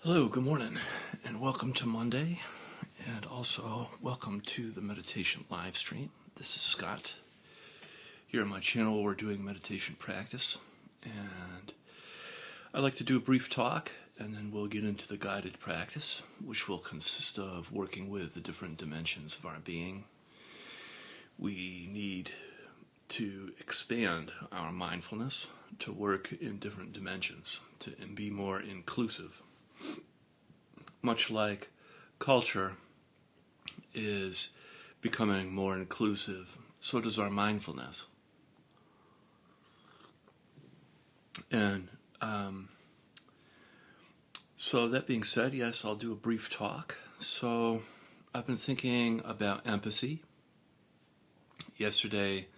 Hello, good morning, and welcome to Monday, and also welcome to the meditation live stream. This is Scott. Here on my channel, we're doing meditation practice, and I like to do a brief talk, and then we'll get into the guided practice, which will consist of working with the different dimensions of our being. We need to expand our mindfulness to work in different dimensions, and be more inclusive. Much like culture is becoming more inclusive, so does our mindfulness. And so that being said, yes, I'll do a brief talk. So I've been thinking about empathy. Yesterday,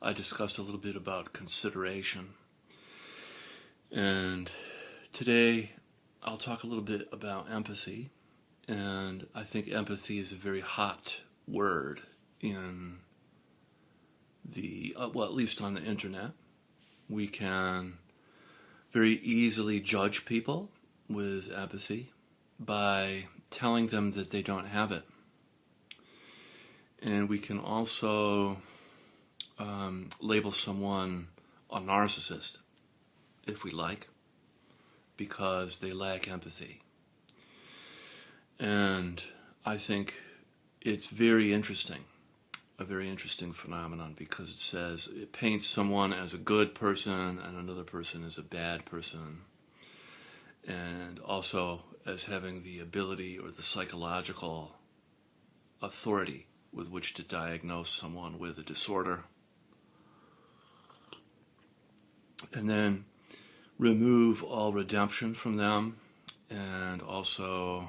I discussed a little bit about consideration. And today, I'll talk a little bit about empathy. And I think empathy is a very hot word in the, at least on the internet. We can very easily judge people with empathy by telling them that they don't have it. And we can also label someone a narcissist, if we like, because they lack empathy. And I think it's very interesting, a very interesting phenomenon, because it paints someone as a good person and another person as a bad person, and also as having the ability or the psychological authority with which to diagnose someone with a disorder, and then remove all redemption from them, and also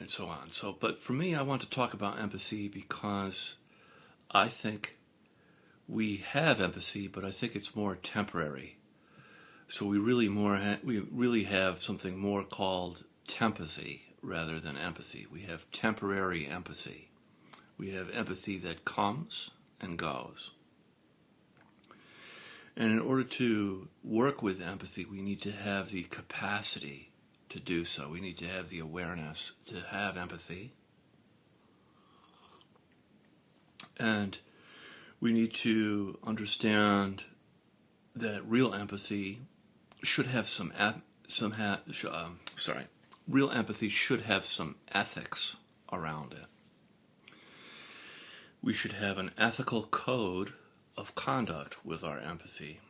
and so on. But for me, I want to talk about empathy because I think we have empathy, but I think it's more temporary. So we really have something more called tempathy rather than empathy. We have temporary empathy. We have empathy that comes and goes. And in order to work with empathy, we need to have the capacity to do so. We need to have the awareness to have empathy. And we need to understand that real empathy should have real empathy should have some ethics around it. We should have an ethical code of conduct with our empathy,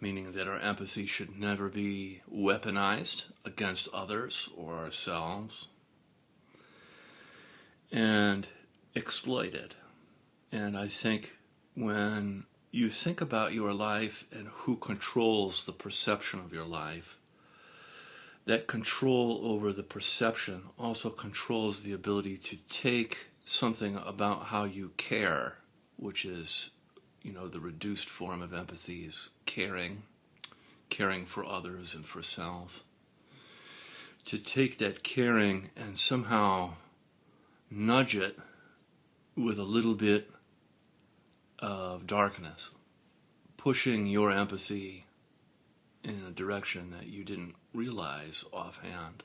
meaning that our empathy should never be weaponized against others or ourselves and exploited. And I think when you think about your life and who controls the perception of your life, that control over the perception also controls the ability to take something about how you care, which is, the reduced form of empathy is caring for others and for self. To take that caring and somehow nudge it with a little bit of darkness, pushing your empathy in a direction that you didn't realize offhand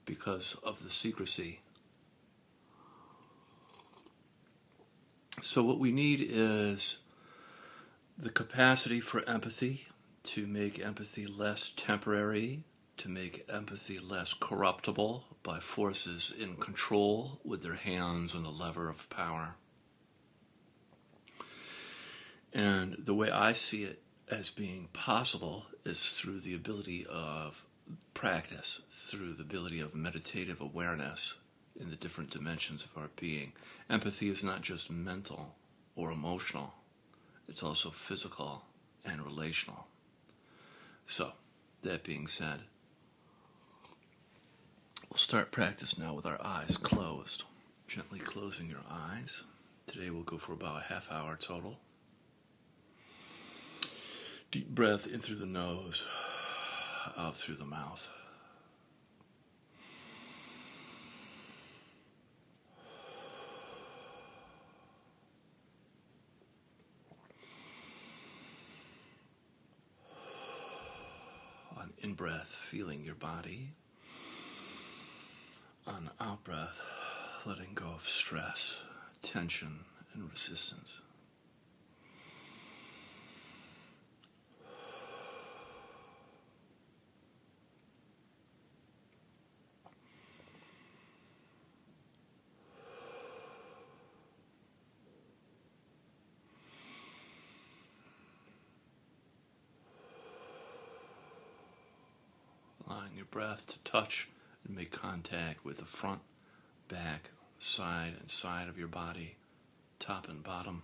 because of the secrecy. So what we need is the capacity for empathy, to make empathy less temporary, to make empathy less corruptible by forces in control with their hands on the lever of power. And the way I see it as being possible is through the ability of practice, through the ability of meditative awareness in the different dimensions of our being. Empathy is not just mental or emotional. It's also physical and relational. So, that being said, we'll start practice now with our eyes closed. Gently closing your eyes. Today we'll go for about a half hour total. Deep breath in through the nose, out through the mouth. in-breath, feeling your body. On the out-breath, letting go of stress, tension, and resistance. Allowing your breath to touch and make contact with the front, back, side, and side of your body, top and bottom.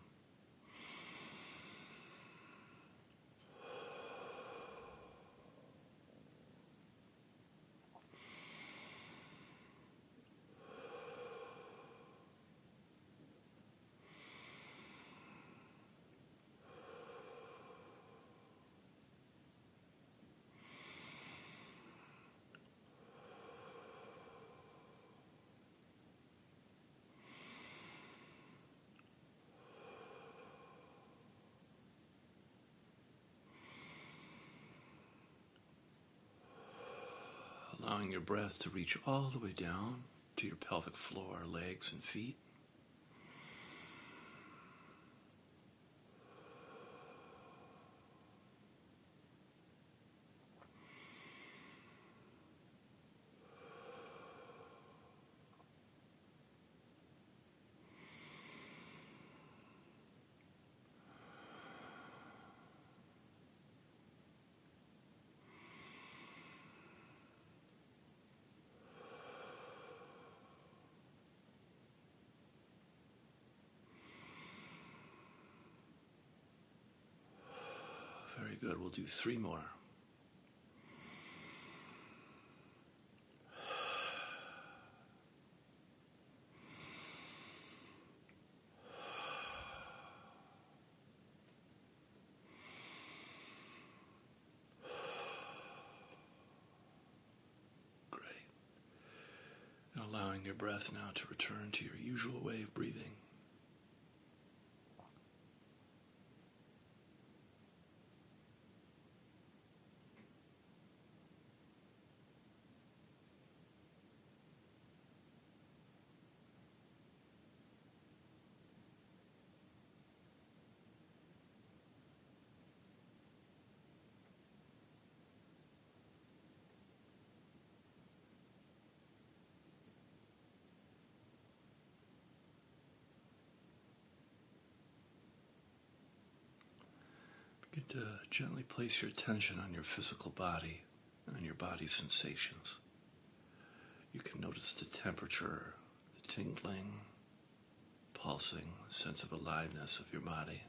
Allowing your breath to reach all the way down to your pelvic floor, legs, and feet. Very good. We'll do 3 more. Great. And allowing your breath now to return to your usual way of breathing. Begin to gently place your attention on your physical body and on your body's sensations. You can notice the temperature, the tingling, pulsing, sense of aliveness of your body.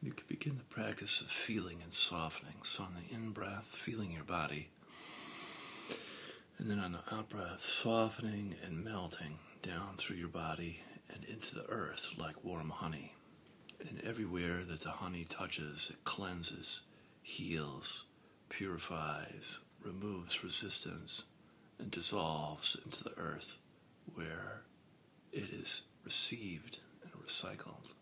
You can begin the practice of feeling and softening. So on the in-breath, feeling your body. And then on the out-breath, softening and melting down through your body and into the earth like warm honey. And everywhere that the honey touches, it cleanses, heals, purifies, removes resistance, and dissolves into the earth where it is received and recycled.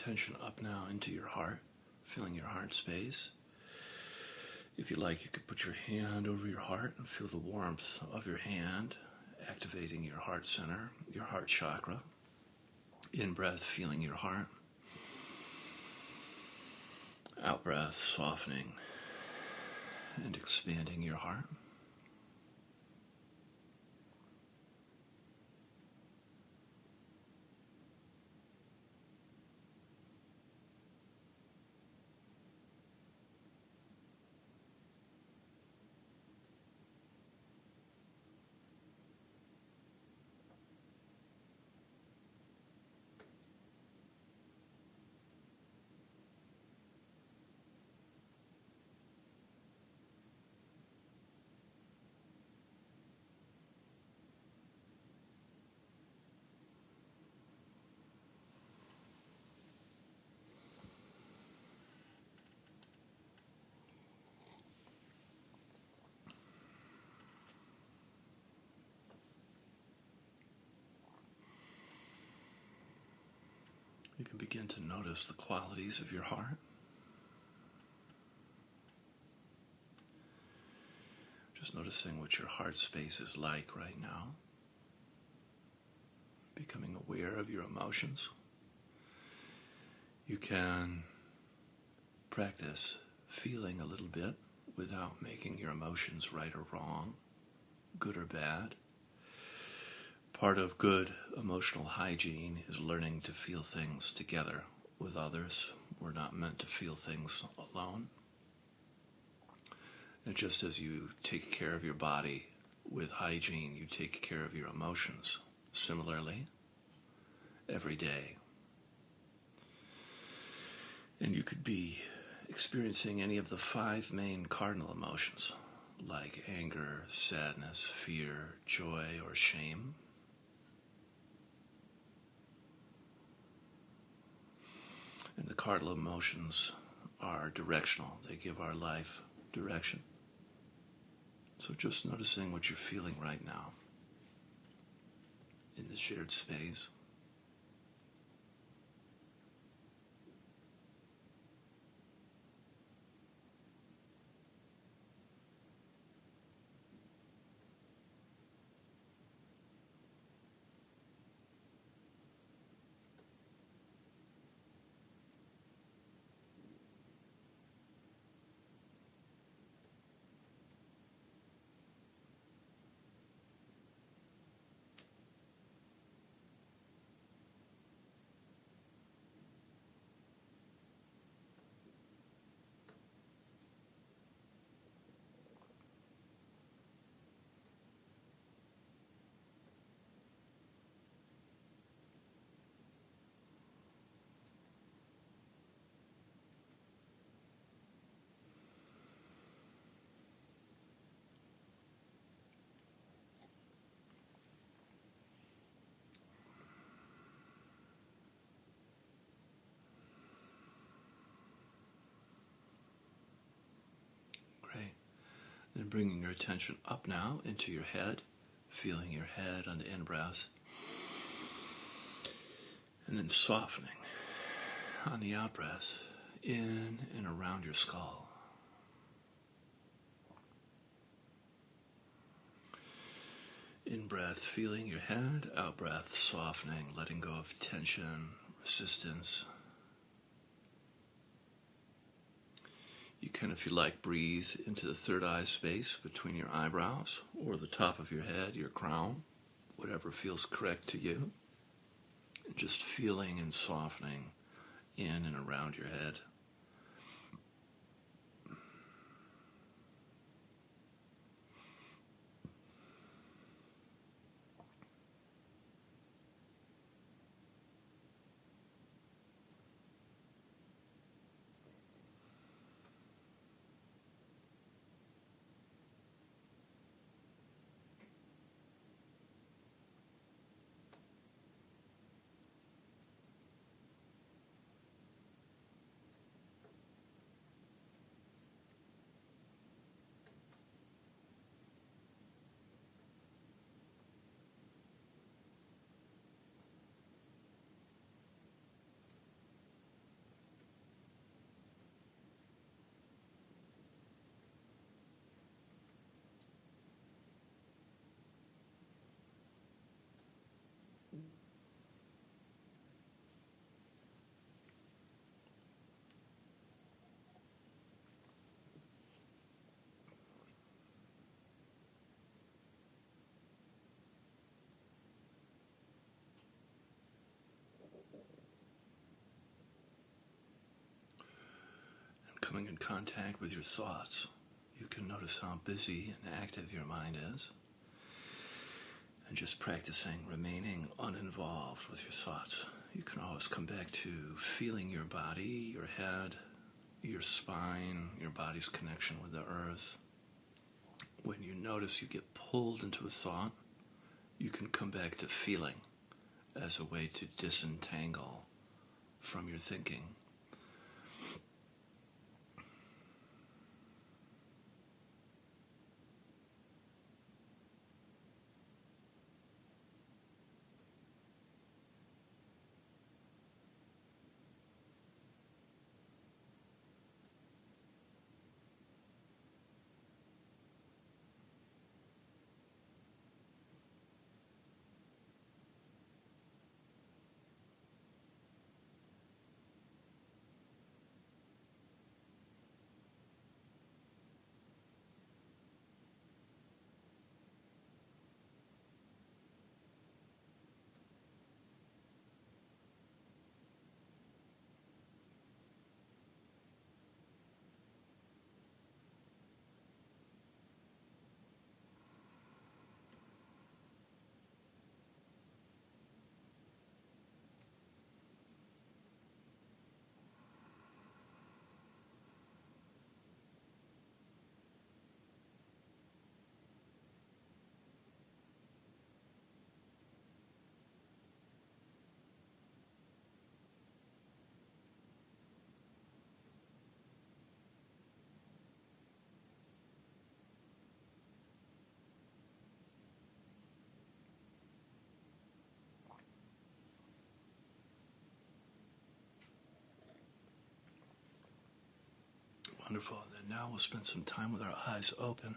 attention up now into your heart, feeling your heart space. If you like, you could put your hand over your heart and feel the warmth of your hand, activating your heart center, your heart chakra. In breath, feeling your heart. Out breath, softening and expanding your heart. You can begin to notice the qualities of your heart. Just noticing what your heart space is like right now. Becoming aware of your emotions. You can practice feeling a little bit without making your emotions right or wrong, good or bad. Part of good emotional hygiene is learning to feel things together with others. We're not meant to feel things alone. And just as you take care of your body with hygiene, you take care of your emotions similarly every day. And you could be experiencing any of the 5 main cardinal emotions, like anger, sadness, fear, joy, or shame. And the cardinal emotions are directional. They give our life direction. So just noticing what you're feeling right now in the shared space. Great. Then bringing your attention up now into your head, feeling your head on the in-breath, and then softening on the out-breath, in and around your skull. In-breath, feeling your head, out-breath, softening, letting go of tension, resistance. You can, if you like, breathe into the third eye space between your eyebrows or the top of your head, your crown, whatever feels correct to you. And just feeling and softening in and around your head. coming in contact with your thoughts, you can notice how busy and active your mind is, and just practicing remaining uninvolved with your thoughts. You can always come back to feeling your body, your head, your spine, your body's connection with the earth. When you notice you get pulled into a thought, you can come back to feeling as a way to disentangle from your thinking. Wonderful. And now we'll spend some time with our eyes open,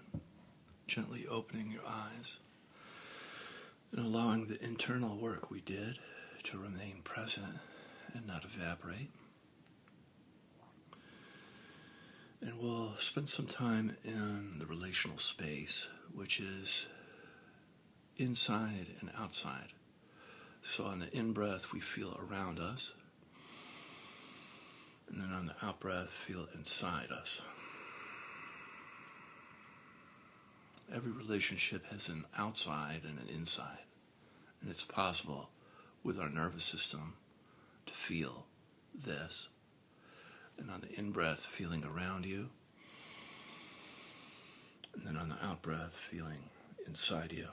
gently opening your eyes and allowing the internal work we did to remain present and not evaporate. And we'll spend some time in the relational space, which is inside and outside. So on the in-breath, we feel around us. And then on the out-breath, feel inside us. Every relationship has an outside and an inside. And it's possible with our nervous system to feel this. And on the in-breath, feeling around you. And then on the out-breath, feeling inside you.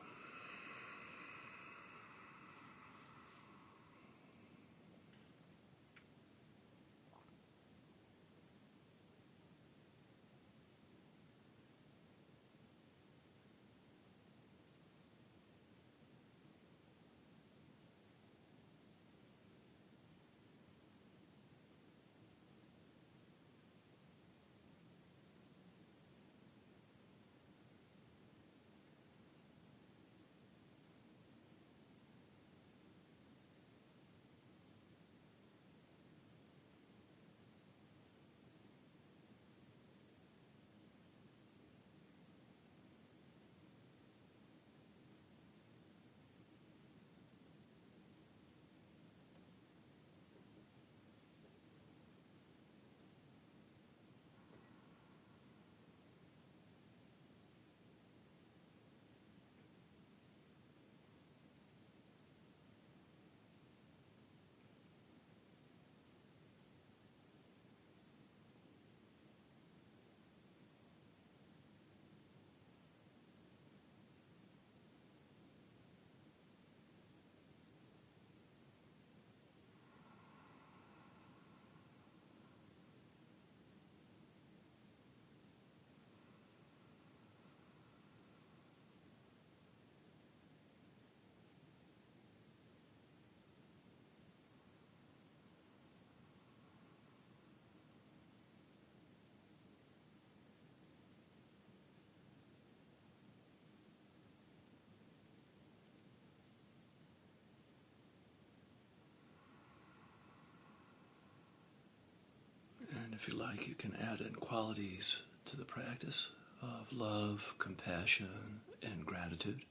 And if you like, you can add in qualities to the practice of love, compassion, and gratitude.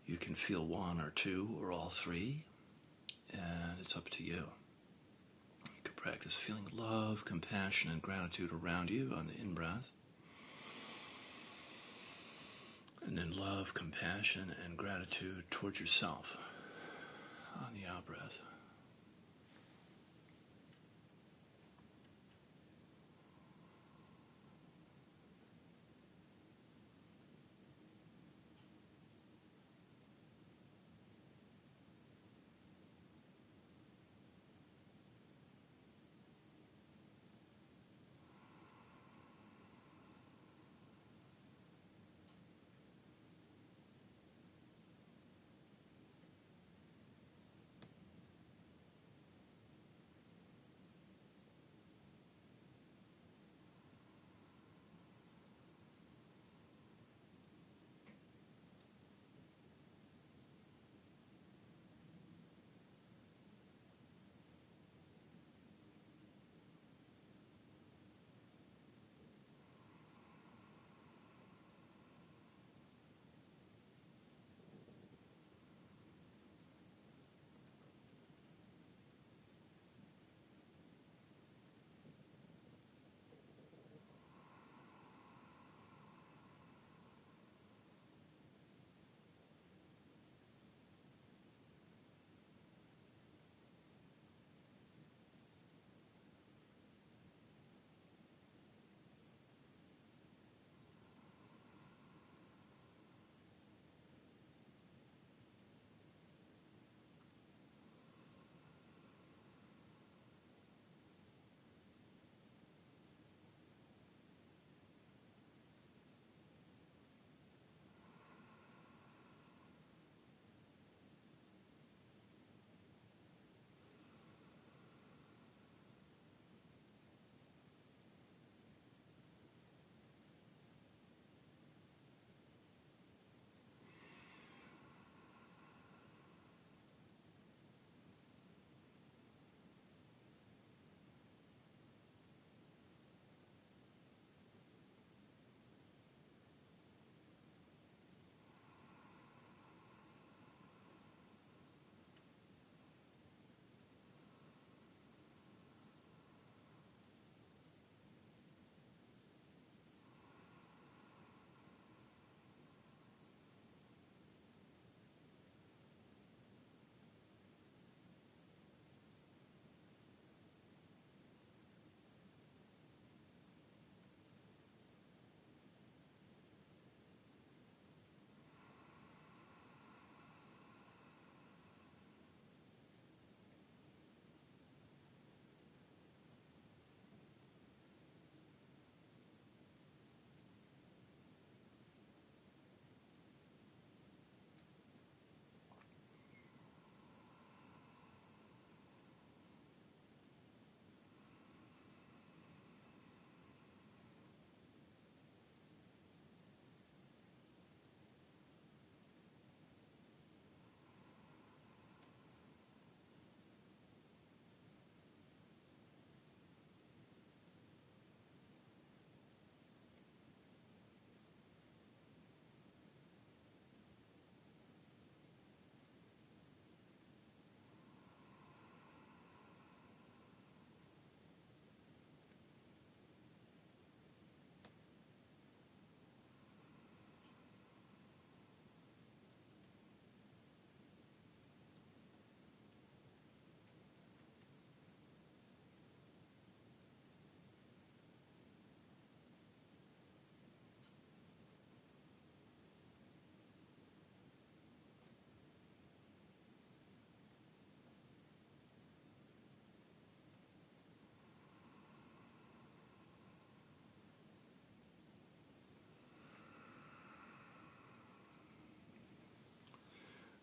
You can feel one or two or all three, and it's up to you. You can practice feeling love, compassion, and gratitude around you on the in-breath. And then love, compassion, and gratitude towards yourself on the out-breath.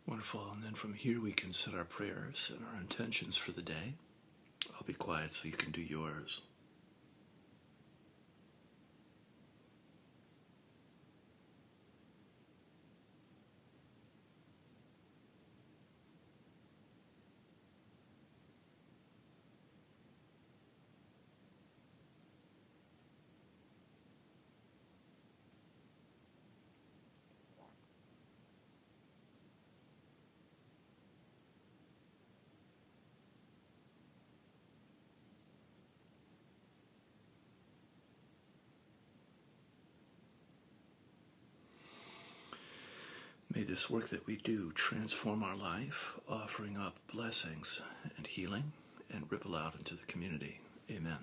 Wonderful. And then from here we can set our prayers and our intentions for the day. I'll be quiet so you can do yours. May this work that we do transform our life, offering up blessings and healing, and ripple out into the community. Amen.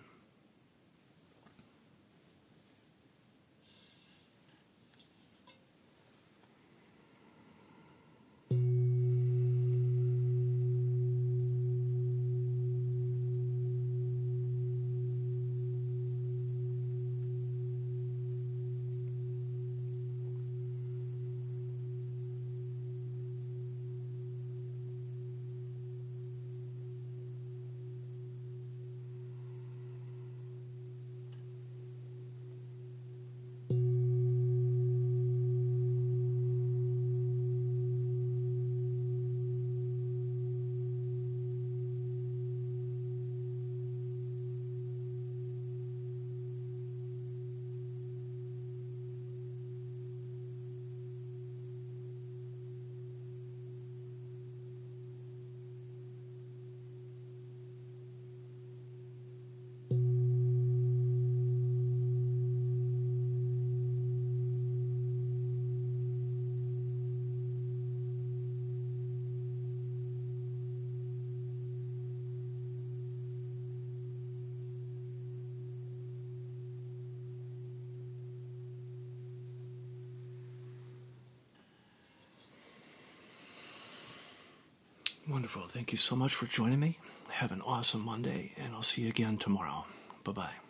Wonderful. Thank you so much for joining me. Have an awesome Monday, and I'll see you again tomorrow. Bye-bye.